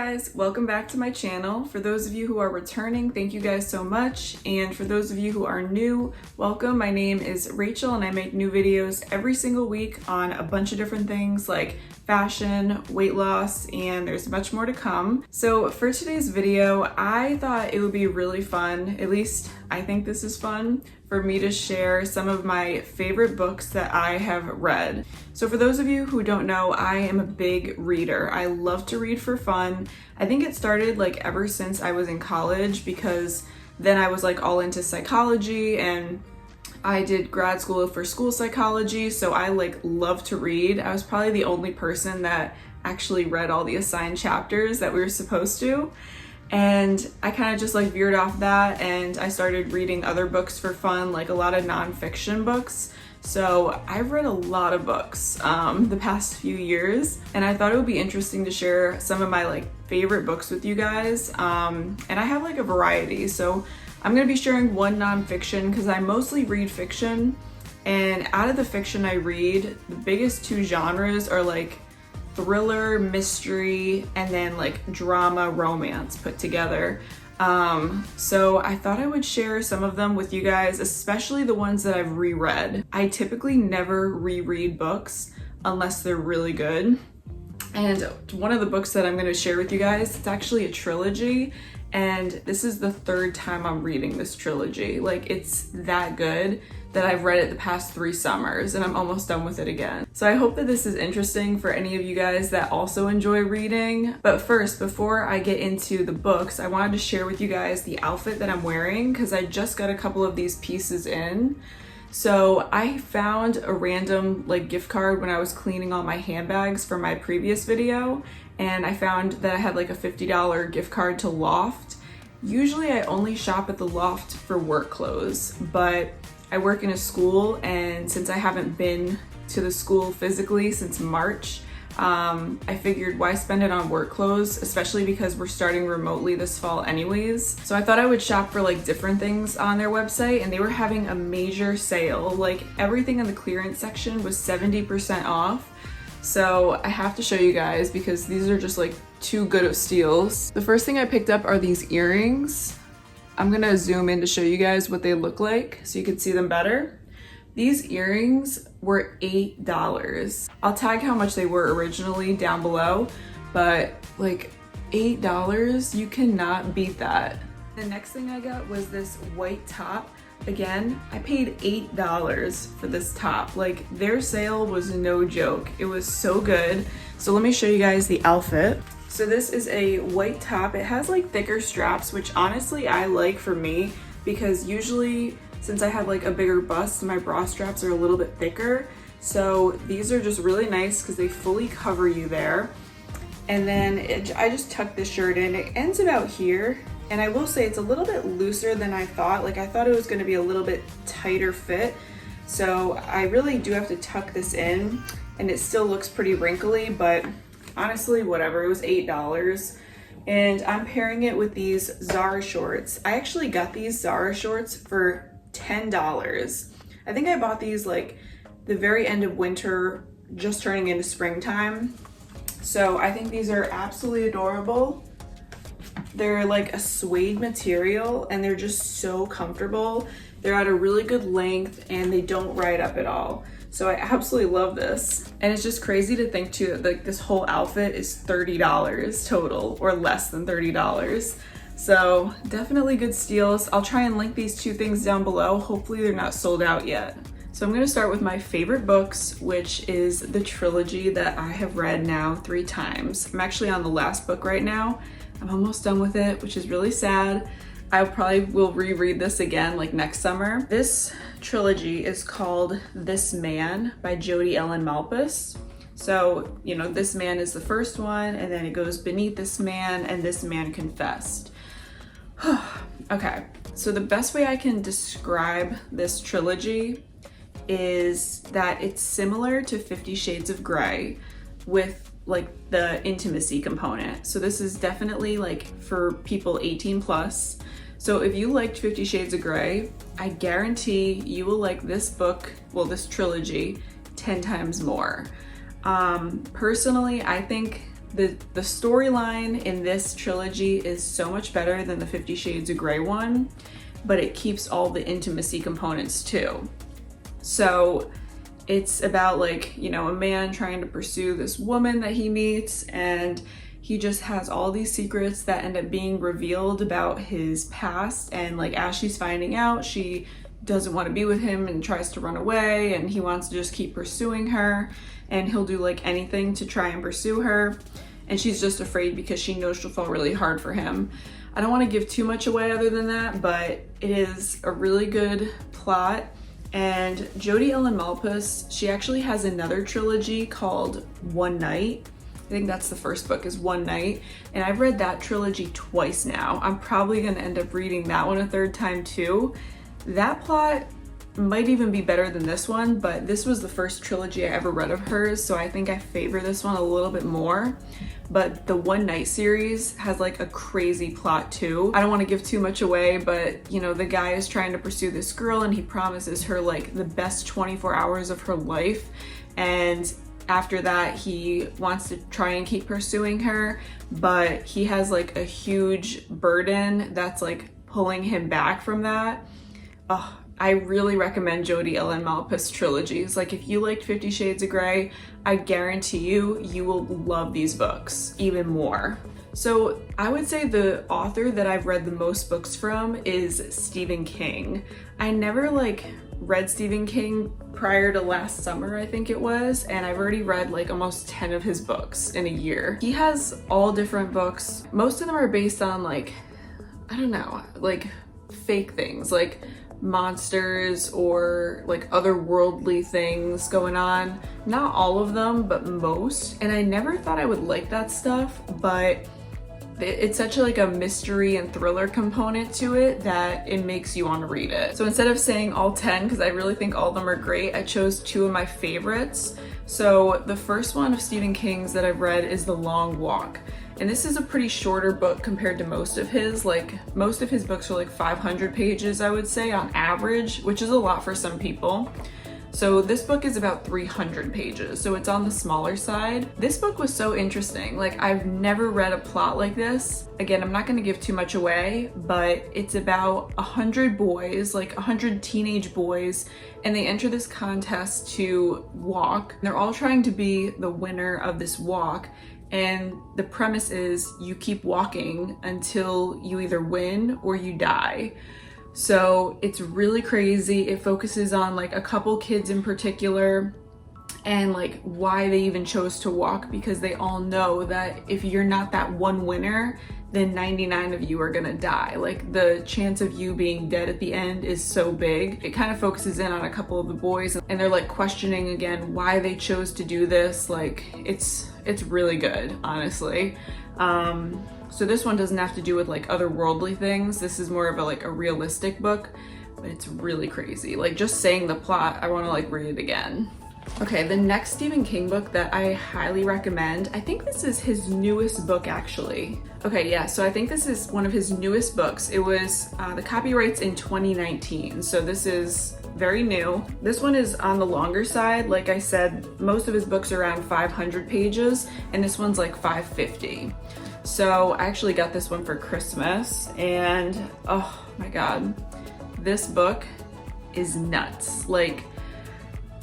guys, welcome back to my channel. For those of you who are returning, thank you guys so much. And for those of you who are new, welcome. My name is Rachel and I make new videos every single week on a bunch of different things like fashion, weight loss, and there's much more to come. So for today's video, I thought it would be really fun, at least I think this is fun, for me to share some of my favorite books that I have read. So for those of you who don't know, I am a big reader. I love to read for fun. I think it started like ever since I was in college, because then I was like all into psychology and I did grad school for school psychology, so I like love to read. I was probably the only person that actually read all the assigned chapters that we were supposed to. And I kind of just like veered off that and I started reading other books for fun, like a lot of nonfiction books. So I've read a lot of books the past few years, and I thought it would be interesting to share some of my like favorite books with you guys. And I have like a variety. So I'm gonna be sharing one nonfiction because I mostly read fiction, and out of the fiction I read, the biggest two genres are like thriller, mystery, and then like drama, romance put together. So I thought I would share some of them with you guys, especially the ones that I've reread. I typically never reread books unless they're really good. And one of the books that I'm going to share with you guys, it's actually a trilogy, and this is the third time I'm reading this trilogy. Like, it's that good that I've read it the past 3 summers and I'm almost done with it again. So I hope that this is interesting for any of you guys that also enjoy reading. But first, before I get into the books, I wanted to share with you guys the outfit that I'm wearing because I just got a couple of these pieces in. So I found a random like gift card when I was cleaning all my handbags for my previous video, and I found that I had like a $50 gift card to Loft. Usually I only shop at the Loft for work clothes, but I work in a school, and since I haven't been to the school physically since March, I figured why spend it on work clothes, especially because we're starting remotely this fall anyways. So I thought I would shop for like different things on their website, and they were having a major sale. Like everything in the clearance section was 70% off. So I have to show you guys because these are just like too good of steals. The first thing I picked up are these earrings. I'm gonna zoom in to show you guys what they look like so you can see them better. These earrings were $8. I'll tag how much they were originally down below, but like $8, you cannot beat that. The next thing I got was this white top. Again, I paid $8 for this top. Like, their sale was no joke. It was so good. So let me show you guys the outfit. So this is a white top. It has like thicker straps, which honestly I like for me because usually since I have like a bigger bust, my bra straps are a little bit thicker. So these are just really nice because they fully cover you there. And then I just tucked this shirt in. It ends about here. And I will say it's a little bit looser than I thought. Like, I thought it was gonna be a little bit tighter fit. So I really do have to tuck this in, and it still looks pretty wrinkly, but honestly, whatever, it was $8. And I'm pairing it with these Zara shorts. I actually got these Zara shorts for $10. I think I bought these like the very end of winter, just turning into springtime. So I think these are absolutely adorable. They're like a suede material and they're just so comfortable. They're at a really good length and they don't ride up at all. So I absolutely love this. And it's just crazy to think too that like this whole outfit is $30 total, or less than $30. So definitely good steals. I'll try and link these two things down below. Hopefully they're not sold out yet. So I'm gonna start with my favorite books, which is the trilogy that I have read now 3 times. I'm actually on the last book right now. I'm almost done with it, which is really sad. I probably will reread this again like next summer. This trilogy is called This Man by Jodi Ellen Malpas. So, you know, This Man is the first one, and then it goes Beneath This Man and This Man Confessed. Okay, so the best way I can describe this trilogy is that it's similar to 50 Shades of Grey with like the intimacy component. So this is definitely like for people 18 plus. So if you liked 50 Shades of Grey, I guarantee you will like this book, well, this trilogy, 10 times more. Personally, I think the storyline in this trilogy is so much better than the 50 Shades of Grey one, but it keeps all the intimacy components too. So it's about like, you know, a man trying to pursue this woman that he meets, and he just has all these secrets that end up being revealed about his past. And like, as she's finding out, she doesn't want to be with him and tries to run away, and he wants to just keep pursuing her, and he'll do like anything to try and pursue her. And she's just afraid because she knows she'll fall really hard for him. I don't want to give too much away other than that, but it is a really good plot. And Jodi Ellen Malpas, she actually has another trilogy called One Night. I think that's the first book, is One Night. And I've read that trilogy twice now. I'm probably gonna end up reading that one a third time too. That plot might even be better than this one, but this was the first trilogy I ever read of hers, so I think I favor this one a little bit more. But the One Night series has like a crazy plot too. I don't want to give too much away, but you know, the guy is trying to pursue this girl and he promises her like the best 24 hours of her life. And after that, he wants to try and keep pursuing her, but he has like a huge burden that's like pulling him back from that. Oh, I really recommend Jodi Ellen Malpas trilogies. Like, if you liked 50 Shades of Grey, I guarantee you will love these books even more. So I would say the author that I've read the most books from is Stephen King. I never like read Stephen King prior to last summer, I think it was, and I've already read like almost 10 of his books in a year. He has all different books. Most of them are based on like, I don't know, like fake things, like monsters or like otherworldly things going on. Not all of them, but most. And I never thought I would like that stuff, but it's such like a mystery and thriller component to it that it makes you want to read it. So instead of saying all 10, because I really think all of them are great, I chose 2 of my favorites. So the first one of Stephen King's that I've read is The Long Walk. And this is a pretty shorter book compared to most of his. Like, most of his books are like 500 pages, I would say, on average, which is a lot for some people. So this book is about 300 pages, so it's on the smaller side. This book was so interesting. Like, I've never read a plot like this. Again, I'm not gonna give too much away, but it's about 100 boys, like 100 teenage boys, and they enter this contest to walk. They're all trying to be the winner of this walk. And the premise is you keep walking until you either win or you die. So it's really crazy. It focuses on like a couple kids in particular and like why they even chose to walk, because they all know that if you're not that one winner, then 99 of you are gonna die. Like, the chance of you being dead at the end is so big. It kind of focuses in on a couple of the boys, and they're like questioning again why they chose to do this. Like, it's really good, honestly. So this one doesn't have to do with like otherworldly things. This is more of a realistic book, but it's really crazy. Like, just saying the plot, I want to like read it again. Okay, the next Stephen King book that I highly recommend, I think this is his newest book actually. Okay, yeah, so I think this is one of his newest books. It was, the copyright's in 2019, so this is very new. This one is on the longer side. Like I said, most of his books are around 500 pages, and this one's like 550. So I actually got this one for Christmas, and oh my God, this book is nuts. Like,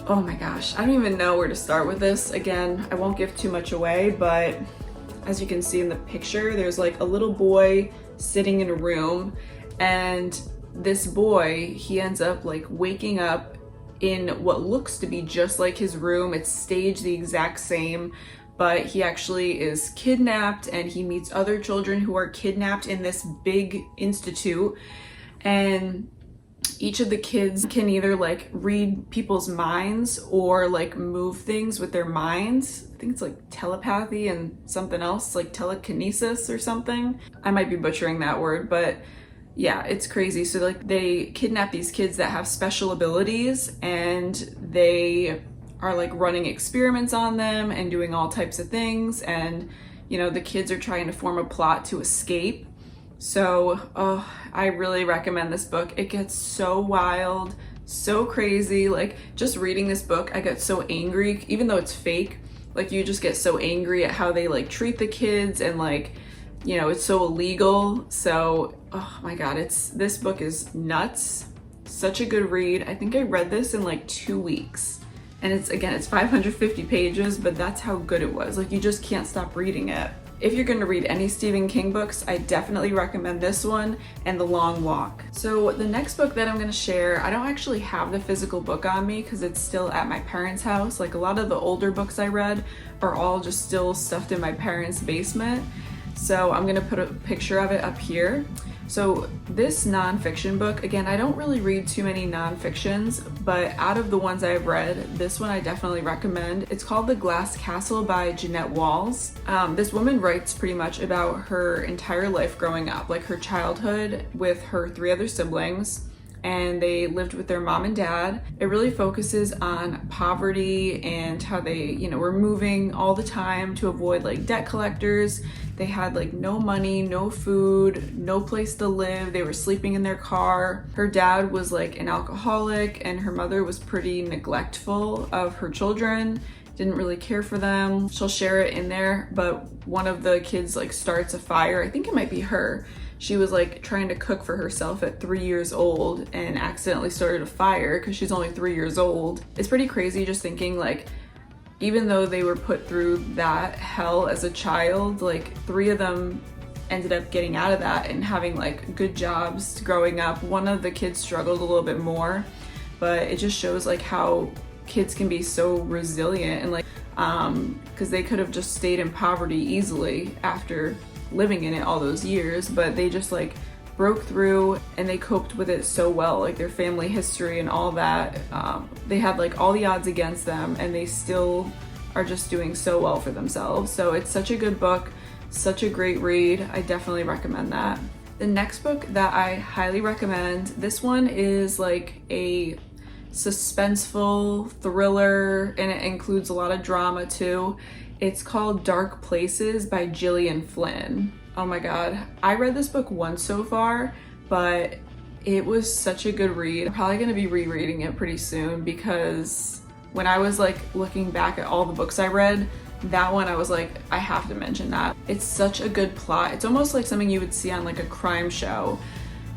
oh my gosh, I don't even know where to start with this. Again, I won't give too much away, but as you can see in the picture, there's like a little boy sitting in a room, and this boy, he ends up like waking up in what looks to be just like his room. It's staged the exact same, but he actually is kidnapped, and he meets other children who are kidnapped in this big institute. And each of the kids can either like read people's minds or like move things with their minds. I think it's like telepathy and something else, like telekinesis or something. I might be butchering that word, but yeah, it's crazy. So like, they kidnap these kids that have special abilities, and they are like running experiments on them and doing all types of things. And you know, the kids are trying to form a plot to escape. So, oh, I really recommend this book. It gets so wild, so crazy. Like, just reading this book, I get so angry. Even though it's fake, Like you just get so angry at how they like treat the kids, and like, you know, it's so illegal. So, oh my God, this book is nuts. Such a good read. I think I read this in like 2 weeks. And it's 550 pages, but that's how good it was. Like you just can't stop reading it. If you're going to read any Stephen King books, I definitely recommend this one and The Long Walk. So the next book that I'm going to share, I don't actually have the physical book on me because it's still at my parents' house. Like a lot of the older books I read are all just still stuffed in my parents' basement. So I'm going to put a picture of it up here. So this nonfiction book, again, I don't really read too many nonfictions, but out of the ones I've read, this one I definitely recommend. It's called The Glass Castle by Jeanette Walls. This woman writes pretty much about her entire life growing up, like her childhood with her 3 other siblings, and they lived with their mom and dad. It really focuses on poverty and how they, you know, were moving all the time to avoid like debt collectors. They had like no money, no food, no place to live. They were sleeping in their car. Her dad was like an alcoholic, and her mother was pretty neglectful of her children, didn't really care for them. She'll share it in there, but one of the kids like starts a fire. I think it might be her. She was like trying to cook for herself at 3 years old and accidentally started a fire because she's only 3 years old. It's pretty crazy just thinking like, even though they were put through that hell as a child, like 3 of them ended up getting out of that and having like good jobs growing up. One of the kids struggled a little bit more, but it just shows like how kids can be so resilient and like, because they could have just stayed in poverty easily after living in it all those years, but they just like broke through and they coped with it so well, like their family history and all that. They had like all the odds against them and they still are just doing so well for themselves. So it's such a good book, such a great read. I definitely recommend that. The next book that I highly recommend, this one is like a suspenseful thriller and it includes a lot of drama too. It's called Dark Places by Gillian Flynn. Oh my God. I read this book once so far, but it was such a good read. I'm probably gonna be rereading it pretty soon because when I was like looking back at all the books I read, that one I was like, I have to mention that. It's such a good plot. It's almost like something you would see on like a crime show.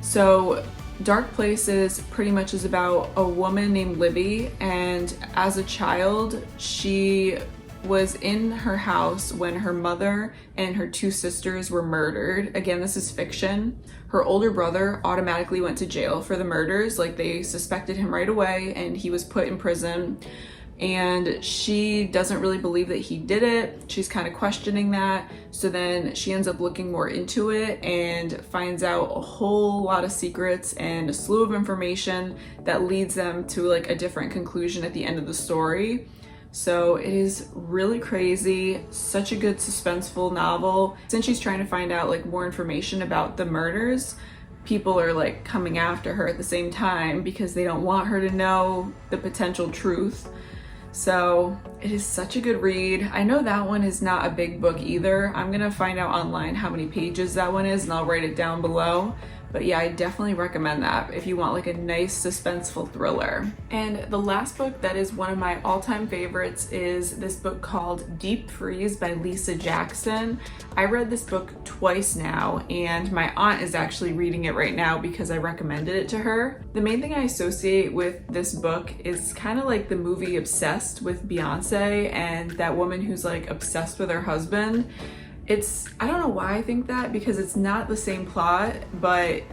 So Dark Places pretty much is about a woman named Libby, and as a child, she was in her house when her mother and her 2 sisters were murdered. Again, this is fiction. Her older brother automatically went to jail for the murders. Like they suspected him right away and he was put in prison. And she doesn't really believe that he did it. She's kind of questioning that. So then she ends up looking more into it and finds out a whole lot of secrets and a slew of information that leads them to like a different conclusion at the end of the story. So it is really crazy, such a good suspenseful novel. Since she's trying to find out like more information about the murders, people are like coming after her at the same time because they don't want her to know the potential truth. So it is such a good read. I know that one is not a big book either. I'm gonna find out online how many pages that one is and I'll write it down below. But yeah, I definitely recommend that if you want like a nice suspenseful thriller. And the last book that is one of my all-time favorites is this book called Deep Freeze by Lisa Jackson. I read this book twice now and my aunt is actually reading it right now because I recommended it to her. The main thing I associate with this book is kind of like the movie Obsessed with Beyonce and that woman who's like obsessed with her husband. I don't know why I think that, because it's not the same plot, but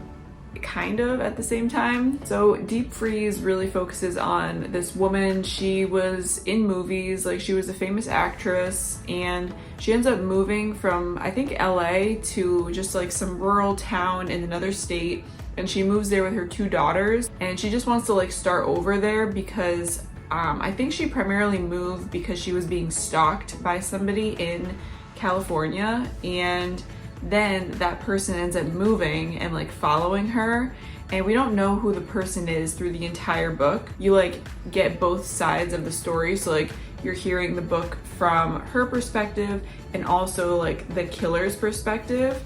kind of at the same time. So Deep Freeze really focuses on this woman. She was in movies, like she was a famous actress, and she ends up moving from, I think, LA to just like some rural town in another state. And she moves there with her 2 daughters, and she just wants to like start over there because I think she primarily moved because she was being stalked by somebody in California, and then that person ends up moving and like following her, and we don't know who the person is through the entire book. You like get both sides of the story, so like you're hearing the book from her perspective and also like the killer's perspective,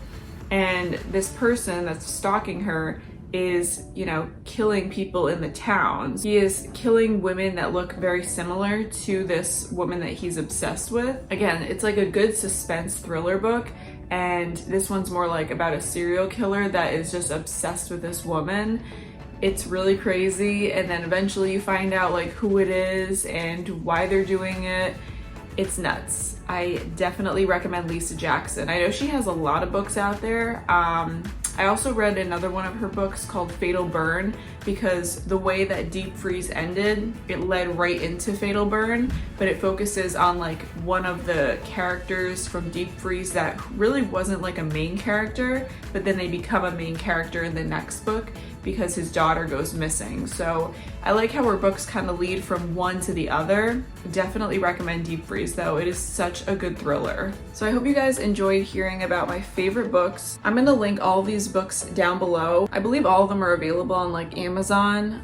and this person that's stalking her is, you know, killing people in the towns. He is killing women that look very similar to this woman that he's obsessed with. Again, it's like a good suspense thriller book, and this one's more like about a serial killer that is just obsessed with this woman. It's really crazy, and then eventually you find out like who it is and why they're doing it. It's nuts. I definitely recommend Lisa Jackson. I know she has a lot of books out there. I also read another one of her books called Fatal Burn, because the way that Deep Freeze ended, it led right into Fatal Burn, but it focuses on like one of the characters from Deep Freeze that really wasn't like a main character, but then they become a main character in the next book because his daughter goes missing. So I like how her books kind of lead from one to the other. Definitely recommend Deep Freeze though. It is such a good thriller. So I hope you guys enjoyed hearing about my favorite books. I'm gonna link all these books down below. I believe all of them are available on like Amazon,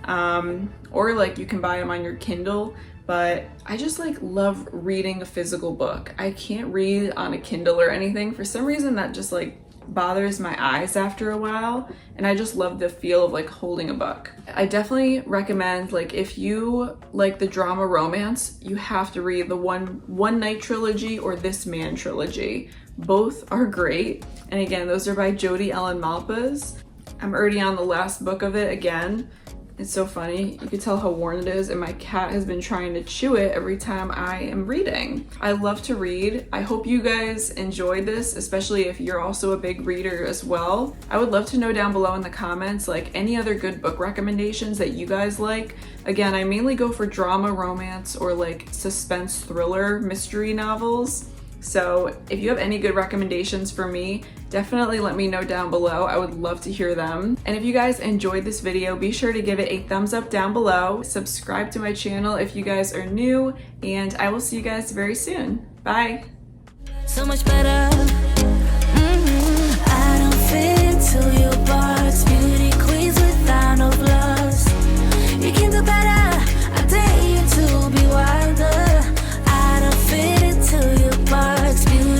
or like you can buy them on your Kindle. But I just like love reading a physical book. I can't read on a Kindle or anything. For some reason that just like bothers my eyes after a while, and I just love the feel of like holding a book. I definitely recommend, like, if you like the drama romance, you have to read the One Night trilogy or This Man trilogy. Both are great, and again, those are by Jodi Ellen Malpas. I'm already on the last book of it again. It's so funny. You can tell how worn it is, and my cat has been trying to chew it every time I am reading. I love to read. I hope you guys enjoyed this, especially if you're also a big reader as well. I would love to know down below in the comments, like, any other good book recommendations that you guys like. Again, I mainly go for drama, romance, or like suspense thriller mystery novels. So if you have any good recommendations for me, definitely let me know down below. I would love to hear them. And if you guys enjoyed this video, be sure to give it a thumbs up down below. Subscribe to my channel if you guys are new, and I will see you guys very soon. Bye. So much better.